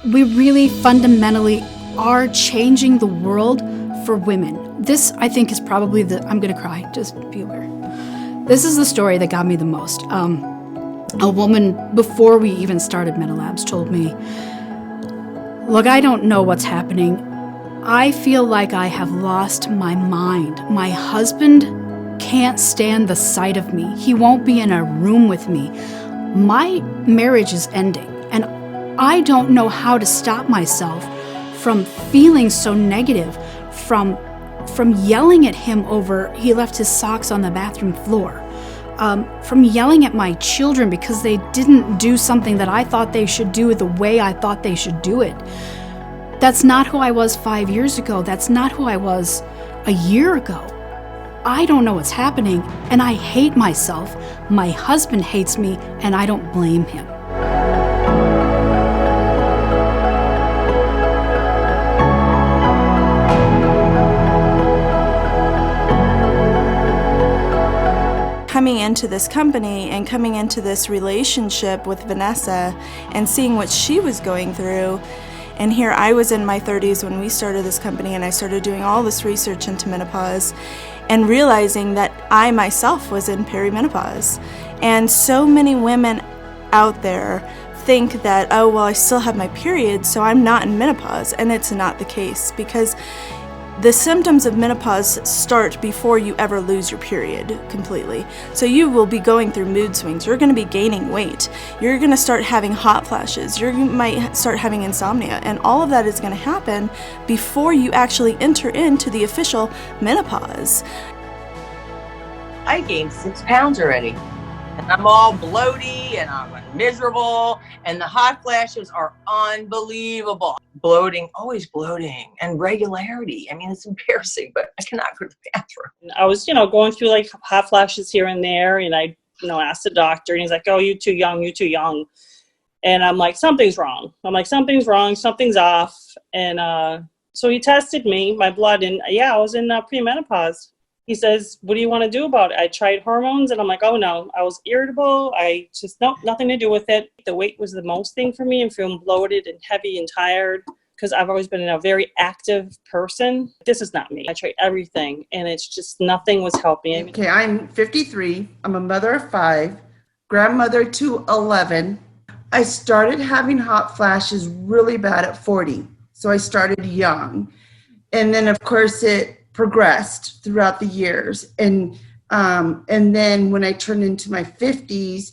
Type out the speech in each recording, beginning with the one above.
we really fundamentally are changing the world for women. This, I think, is probably I'm going to cry, just be aware. This is the story that got me the most. A woman, before we even started MenoLabs, told me, look, I don't know what's happening. I feel like I have lost my mind. My husband can't stand the sight of me. He won't be in a room with me. My marriage is ending, and I don't know how to stop myself from feeling so negative, from yelling at him over he left his socks on the bathroom floor, from yelling at my children because they didn't do something that I thought they should do the way I thought they should do it. That's not who I was 5 years ago. That's not who I was a year ago. I don't know what's happening, and I hate myself. My husband hates me, and I don't blame him. Coming into this company and coming into this relationship with Vanessa and seeing what she was going through, and here I was in my 30s when we started this company, and I started doing all this research into menopause and realizing that I myself was in perimenopause. And so many women out there think that, oh, well, I still have my period, so I'm not in menopause, and it's not the case, because the symptoms of menopause start before you ever lose your period completely. So you will be going through mood swings. You're going to be gaining weight. You're going to start having hot flashes. You might start having insomnia. And all of that is going to happen before you actually enter into the official menopause. I gained 6 pounds already. And I'm all bloaty and I'm miserable, and the hot flashes are unbelievable. Bloating, always bloating, and regularity. I mean, it's embarrassing, but I cannot go to the bathroom. I was, going through like hot flashes here and there, and I, asked the doctor, and he's like, oh, you're too young. And I'm like, something's wrong. Something's wrong, something's off. And so he tested me, my blood, and yeah, I was in premenopause. He says, what do you want to do about it? I tried hormones, and I'm like, oh no, I was irritable. Nothing to do with it. The weight was the most thing for me, and feeling bloated and heavy and tired, because I've always been a very active person. This is not me. I tried everything, and it's just nothing was helping. Okay, I'm 53. I'm a mother of 5, grandmother to 11. I started having hot flashes really bad at 40. So I started young. And then, of course, it progressed throughout the years, and then when I turned into my 50s,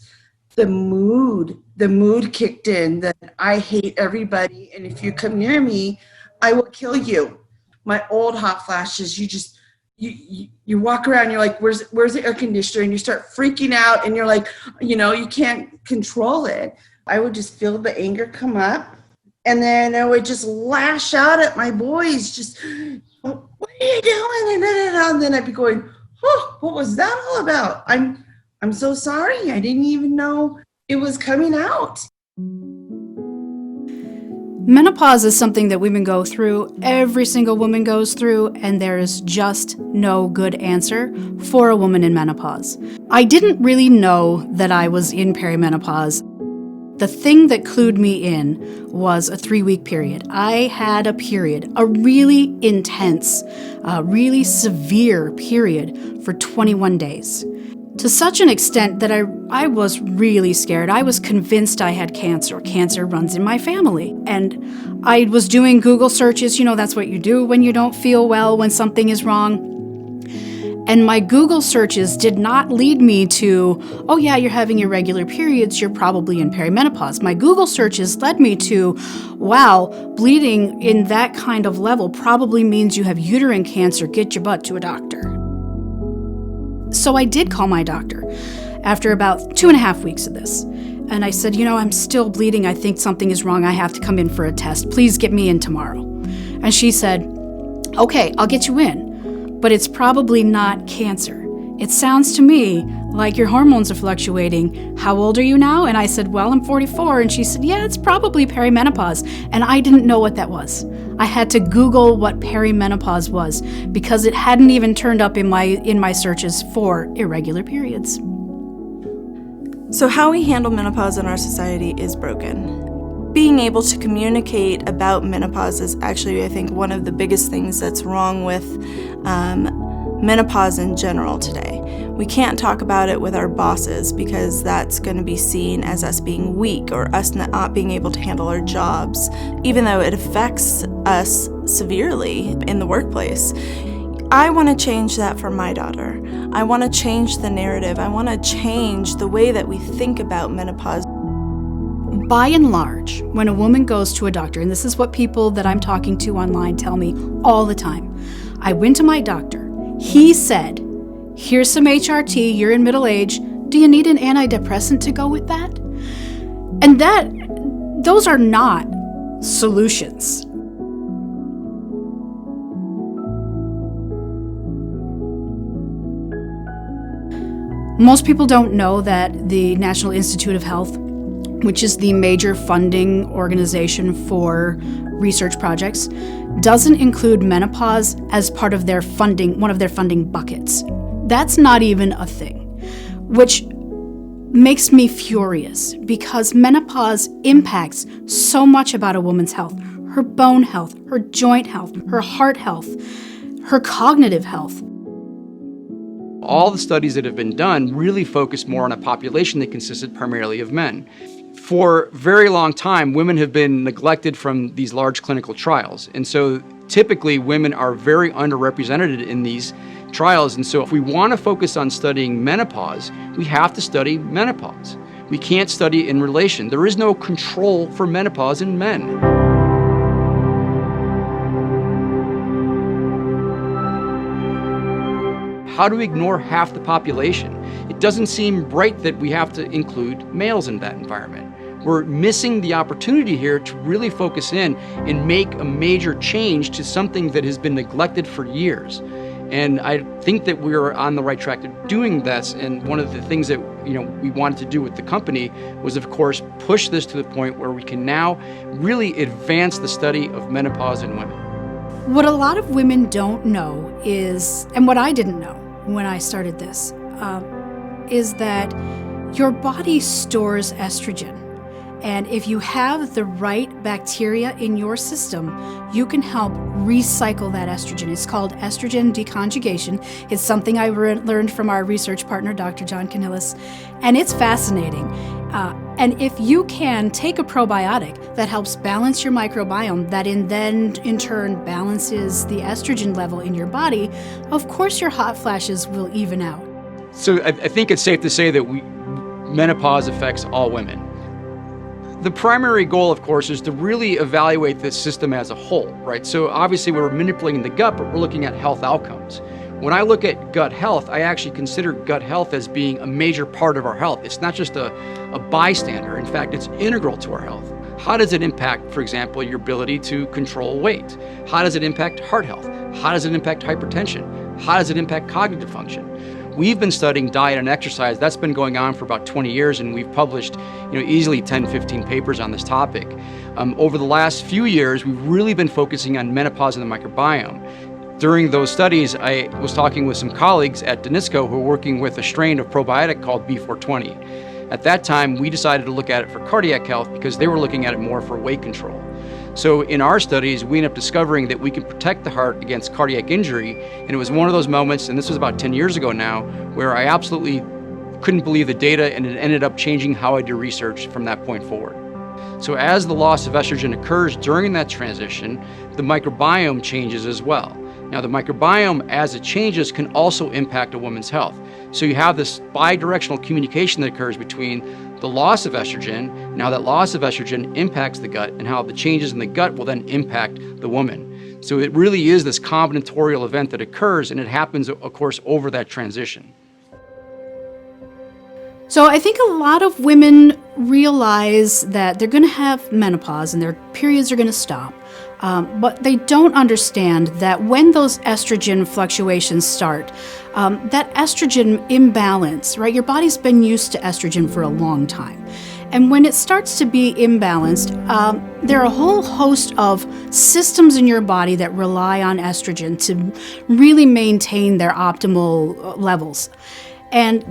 the mood kicked in, that I hate everybody, and if you come near me, I will kill you. My old hot flashes, you walk around, you're like, where's the air conditioner, and you start freaking out, and you're like, you can't control it. I would just feel the anger come up, and then I would just lash out at my boys, just, what are you doing? And then I'd be going, oh, what was that all about? I'm so sorry. I didn't even know it was coming out. Menopause is something that women go through. Every single woman goes through, and there is just no good answer for a woman in menopause. I didn't really know that I was in perimenopause. The thing that clued me in was a 3-week period. I had a period, a really intense, really severe period for 21 days. To such an extent that I was really scared. I was convinced I had cancer. Cancer runs in my family. And I was doing Google searches. That's what you do when you don't feel well, when something is wrong. And my Google searches did not lead me to, oh yeah, you're having irregular periods, you're probably in perimenopause. My Google searches led me to, wow, bleeding in that kind of level probably means you have uterine cancer, get your butt to a doctor. So I did call my doctor after about 2.5 weeks of this. And I said, I'm still bleeding, I think something is wrong, I have to come in for a test, please get me in tomorrow. And she said, okay, I'll get you in. But it's probably not cancer. It sounds to me like your hormones are fluctuating. How old are you now? And I said, well, I'm 44. And she said, yeah, it's probably perimenopause. And I didn't know what that was. I had to Google what perimenopause was because it hadn't even turned up in my searches for irregular periods. So how we handle menopause in our society is broken. being able to communicate about menopause is actually, I think, one of the biggest things that's wrong with menopause in general today. We can't talk about it with our bosses because that's going to be seen as us being weak or us not being able to handle our jobs, even though it affects us severely in the workplace. I want to change that for my daughter. I want to change the narrative. I want to change the way that we think about menopause. By and large, when a woman goes to a doctor, and this is what people that I'm talking to online tell me all the time, I went to my doctor. He said, here's some HRT, you're in middle age. Do you need an antidepressant to go with that? And those are not solutions. Most people don't know that the National Institute of Health, which is the major funding organization for research projects, doesn't include menopause as part of their funding, one of their funding buckets. That's not even a thing, which makes me furious because menopause impacts so much about a woman's health, her bone health, her joint health, her heart health, her cognitive health. All the studies that have been done really focus more on a population that consisted primarily of men. For a very long time, women have been neglected from these large clinical trials. And so typically women are very underrepresented in these trials. And so if we want to focus on studying menopause, we have to study menopause. We can't study in relation. There is no control for menopause in men. How do we ignore half the population? It doesn't seem right that we have to include males in that environment. We're missing the opportunity here to really focus in and make a major change to something that has been neglected for years. And I think that we're on the right track to doing this. And one of the things that we wanted to do with the company was, of course, push this to the point where we can now really advance the study of menopause in women. What a lot of women don't know is, and what I didn't know when I started this, is that your body stores estrogen. And if you have the right bacteria in your system, you can help recycle that estrogen. It's called estrogen deconjugation. It's something I learned from our research partner, Dr. John Canillis, and it's fascinating. And if you can take a probiotic that helps balance your microbiome, that in turn balances the estrogen level in your body, of course your hot flashes will even out. So I think it's safe to say that menopause affects all women. The primary goal, of course, is to really evaluate this system as a whole, right? So obviously we're manipulating the gut, but we're looking at health outcomes. When I look at gut health, I actually consider gut health as being a major part of our health. It's not just a bystander. In fact, it's integral to our health. How does it impact, for example, your ability to control weight? How does it impact heart health? How does it impact hypertension? How does it impact cognitive function? We've been studying diet and exercise. That's been going on for about 20 years, and we've published easily 10, 15 papers on this topic. Over the last few years, we've really been focusing on menopause and the microbiome. During those studies, I was talking with some colleagues at Danisco who were working with a strain of probiotic called B420. At that time, we decided to look at it for cardiac health because they were looking at it more for weight control. So in our studies, we ended up discovering that we can protect the heart against cardiac injury. And it was one of those moments, and this was about 10 years ago now, where I absolutely couldn't believe the data, and it ended up changing how I do research from that point forward. So as the loss of estrogen occurs during that transition, the microbiome changes as well. Now the microbiome, as it changes, can also impact a woman's health. So you have this bi-directional communication that occurs between the loss of estrogen. Now that loss of estrogen impacts the gut, and how the changes in the gut will then impact the woman. So it really is this combinatorial event that occurs, and it happens, of course, over that transition. So I think a lot of women realize that they're going to have menopause and their periods are going to stop. But they don't understand that when those estrogen fluctuations start, that estrogen imbalance, right? Your body's been used to estrogen for a long time. And when it starts to be imbalanced, there are a whole host of systems in your body that rely on estrogen to really maintain their optimal levels. And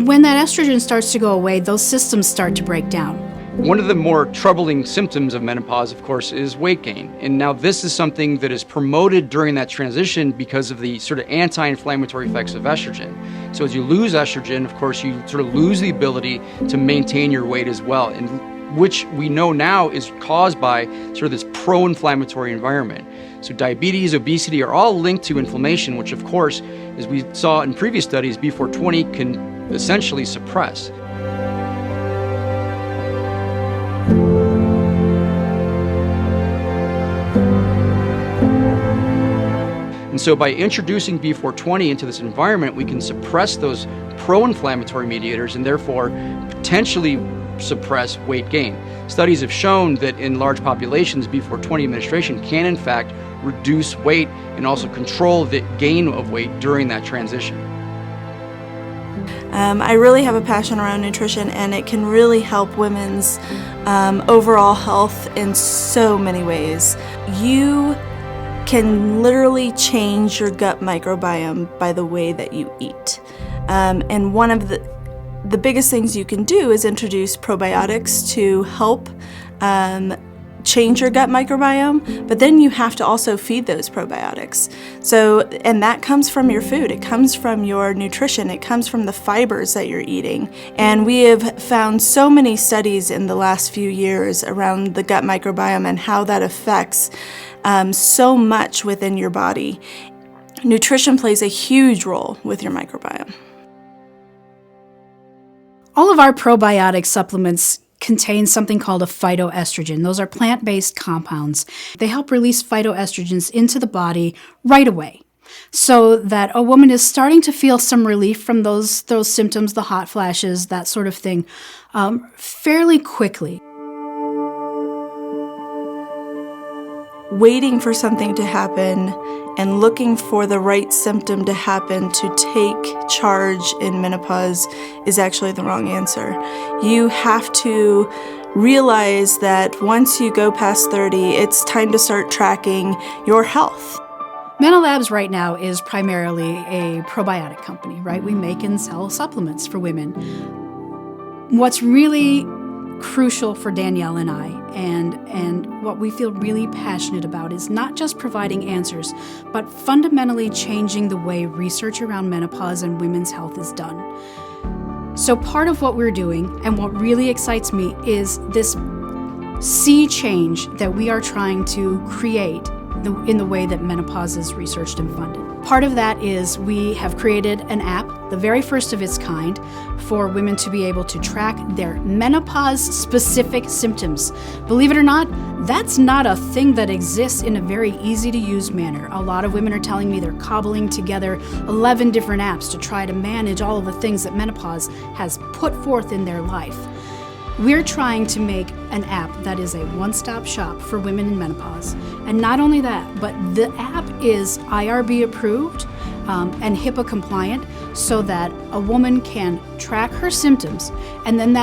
when that estrogen starts to go away, those systems start to break down. One of the more troubling symptoms of menopause, of course, is weight gain. And now this is something that is promoted during that transition because of the sort of anti-inflammatory effects of estrogen. So as you lose estrogen, of course, you sort of lose the ability to maintain your weight as well, and which we know now is caused by sort of this pro-inflammatory environment. So diabetes, obesity are all linked to inflammation, which of course, as we saw in previous studies, B420 can essentially suppress. And so by introducing B420 into this environment, we can suppress those pro-inflammatory mediators and therefore potentially suppress weight gain. Studies have shown that in large populations, B420 administration can in fact reduce weight and also control the gain of weight during that transition. I really have a passion around nutrition, and it can really help women's overall health in so many ways. You can literally change your gut microbiome by the way that you eat. And one of the biggest things you can do is introduce probiotics to help change your gut microbiome, but then you have to also feed those probiotics. So, and that comes from your food, it comes from your nutrition, it comes from the fibers that you're eating. And we have found so many studies in the last few years around the gut microbiome and how that affects so much within your body. Nutrition plays a huge role with your microbiome. All of our probiotic supplements contain something called a phytoestrogen. Those are plant-based compounds. They help release phytoestrogens into the body right away, so that a woman is starting to feel some relief from those symptoms, the hot flashes, that sort of thing, fairly quickly. Waiting for something to happen and looking for the right symptom to happen to take charge in menopause is actually the wrong answer. You have to realize that once you go past 30, it's time to start tracking your health. MenoLabs right now is primarily a probiotic company, right? We make and sell supplements for women. What's really crucial for Danielle and I, and what we feel really passionate about, is not just providing answers, but fundamentally changing the way research around menopause and women's health is done. So part of what we're doing, and what really excites me, is this sea change that we are trying to create in the way that menopause is researched and funded. Part of that is we have created an app, the very first of its kind, for women to be able to track their menopause-specific symptoms. Believe it or not, that's not a thing that exists in a very easy-to-use manner. A lot of women are telling me they're cobbling together 11 different apps to try to manage all of the things that menopause has put forth in their life. We're trying to make an app that is a one-stop shop for women in menopause. And not only that, but the app is IRB approved and HIPAA compliant, so that a woman can track her symptoms, and then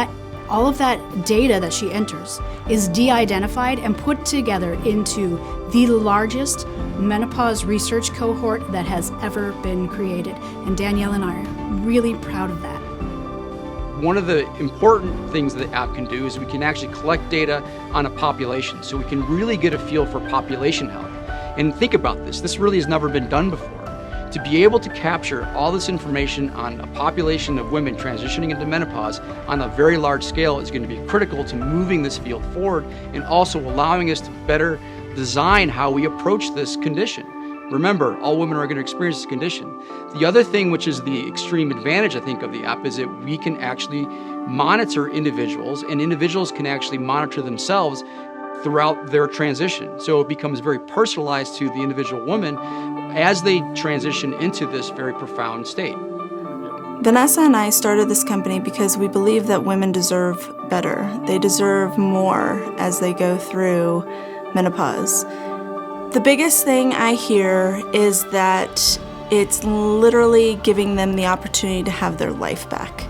all of that data that she enters is de-identified and put together into the largest menopause research cohort that has ever been created. And Danielle and I are really proud of that. One of the important things the app can do is we can actually collect data on a population, so we can really get a feel for population health. And think about this, this really has never been done before. To be able to capture all this information on a population of women transitioning into menopause on a very large scale is going to be critical to moving this field forward, and also allowing us to better design how we approach this condition. Remember, all women are going to experience this condition. The other thing, which is the extreme advantage, I think, of the app, is that we can actually monitor individuals, and individuals can actually monitor themselves throughout their transition. So it becomes very personalized to the individual woman as they transition into this very profound state. Vanessa and I started this company because we believe that women deserve better. They deserve more as they go through menopause. The biggest thing I hear is that it's literally giving them the opportunity to have their life back.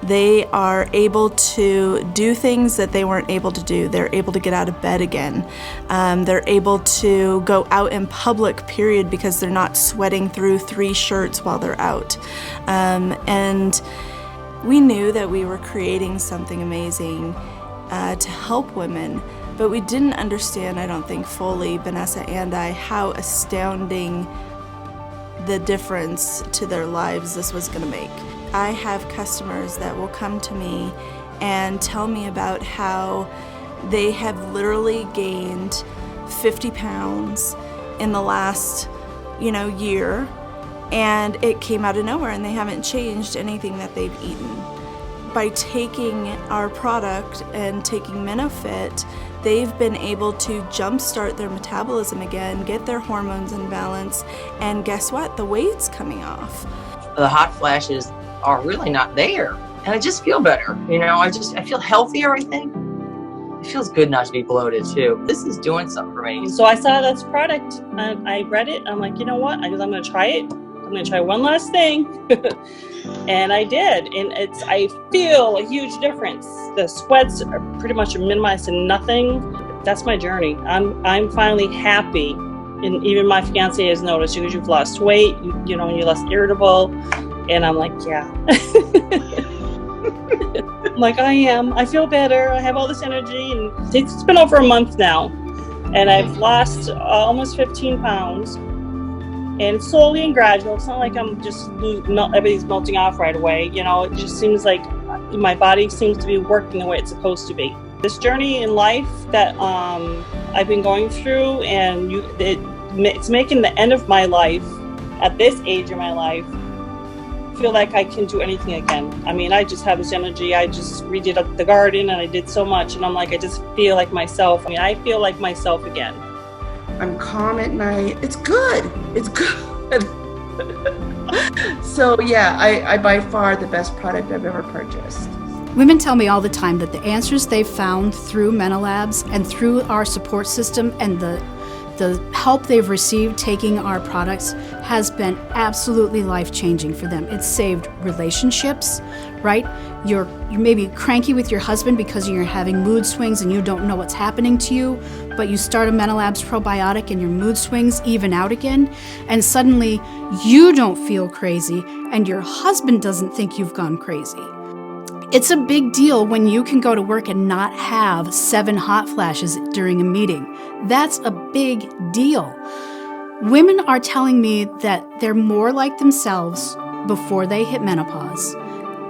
They are able to do things that they weren't able to do. They're able to get out of bed again. They're able to go out in public, period, because they're not sweating through 3 shirts while they're out. And we knew that we were creating something amazing, to help women. But we didn't understand, I don't think fully, Vanessa and I, how astounding the difference to their lives this was going to make. I have customers that will come to me and tell me about how they have literally gained 50 pounds in the last, year, and it came out of nowhere and they haven't changed anything that they've eaten. By taking our product and taking MenoFit, they've been able to jumpstart their metabolism again, get their hormones in balance, and guess what? The weight's coming off. The hot flashes are really not there, and I just feel better. I feel healthier, I think. It feels good not to be bloated too. This is doing something for me. So I saw this product, I read it, I'm like, you know what? I'm going to try it. I'm going to try one last thing. And I did, and I feel a huge difference. The sweats are pretty much minimized to nothing. That's my journey. I'm finally happy, and even my fiance has noticed because you've lost weight, and you're less irritable, and I'm like, yeah. I'm like, I am. I feel better. I have all this energy, and it's been over a month now, and I've lost almost 15 pounds. And slowly and gradual. It's not like I'm just everything's melting off right away. It just seems like my body seems to be working the way it's supposed to be. This journey in life that I've been going through, and it's making the end of my life, at this age of my life, feel like I can do anything again. I mean, I just have this energy. I just redid up the garden, and I did so much, and I'm like, I just feel like myself. I feel like myself again. I'm calm at night. It's good. It's good. So yeah, I by far the best product I've ever purchased. Women tell me all the time that the answers they've found through MenoLabs and through our support system and the help they've received taking our products has been absolutely life-changing for them. It's saved relationships, right? You're maybe cranky with your husband because you're having mood swings and you don't know what's happening to you, but you start a MenoLabs probiotic and your mood swings even out again, and suddenly you don't feel crazy and your husband doesn't think you've gone crazy. It's a big deal when you can go to work and not have 7 hot flashes during a meeting. That's a big deal. Women are telling me that they're more like themselves before they hit menopause,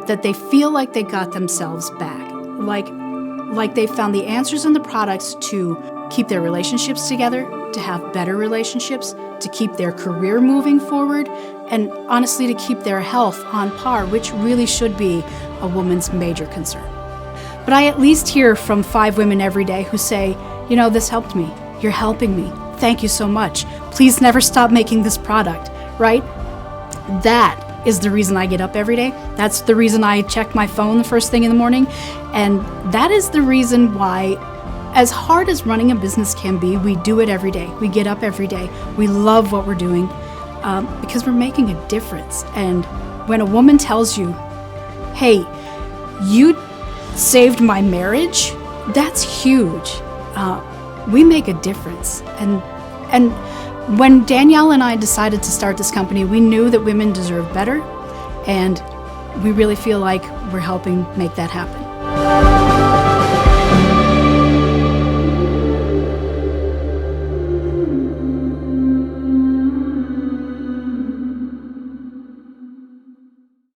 that they feel like they got themselves back, like they found the answers in the products to keep their relationships together, to have better relationships, to keep their career moving forward, and honestly to keep their health on par, which really should be a woman's major concern. But I at least hear from 5 women every day who say, this helped me. You're helping me. Thank you so much. Please never stop making this product, right? That is the reason I get up every day. That's the reason I check my phone the first thing in the morning. And that is the reason why, as hard as running a business can be, we do it every day. We get up every day. We love what we're doing because we're making a difference. And when a woman tells you, hey, you saved my marriage, that's huge. We make a difference. And when Danielle and I decided to start this company, we knew that women deserve better, and we really feel like we're helping make that happen.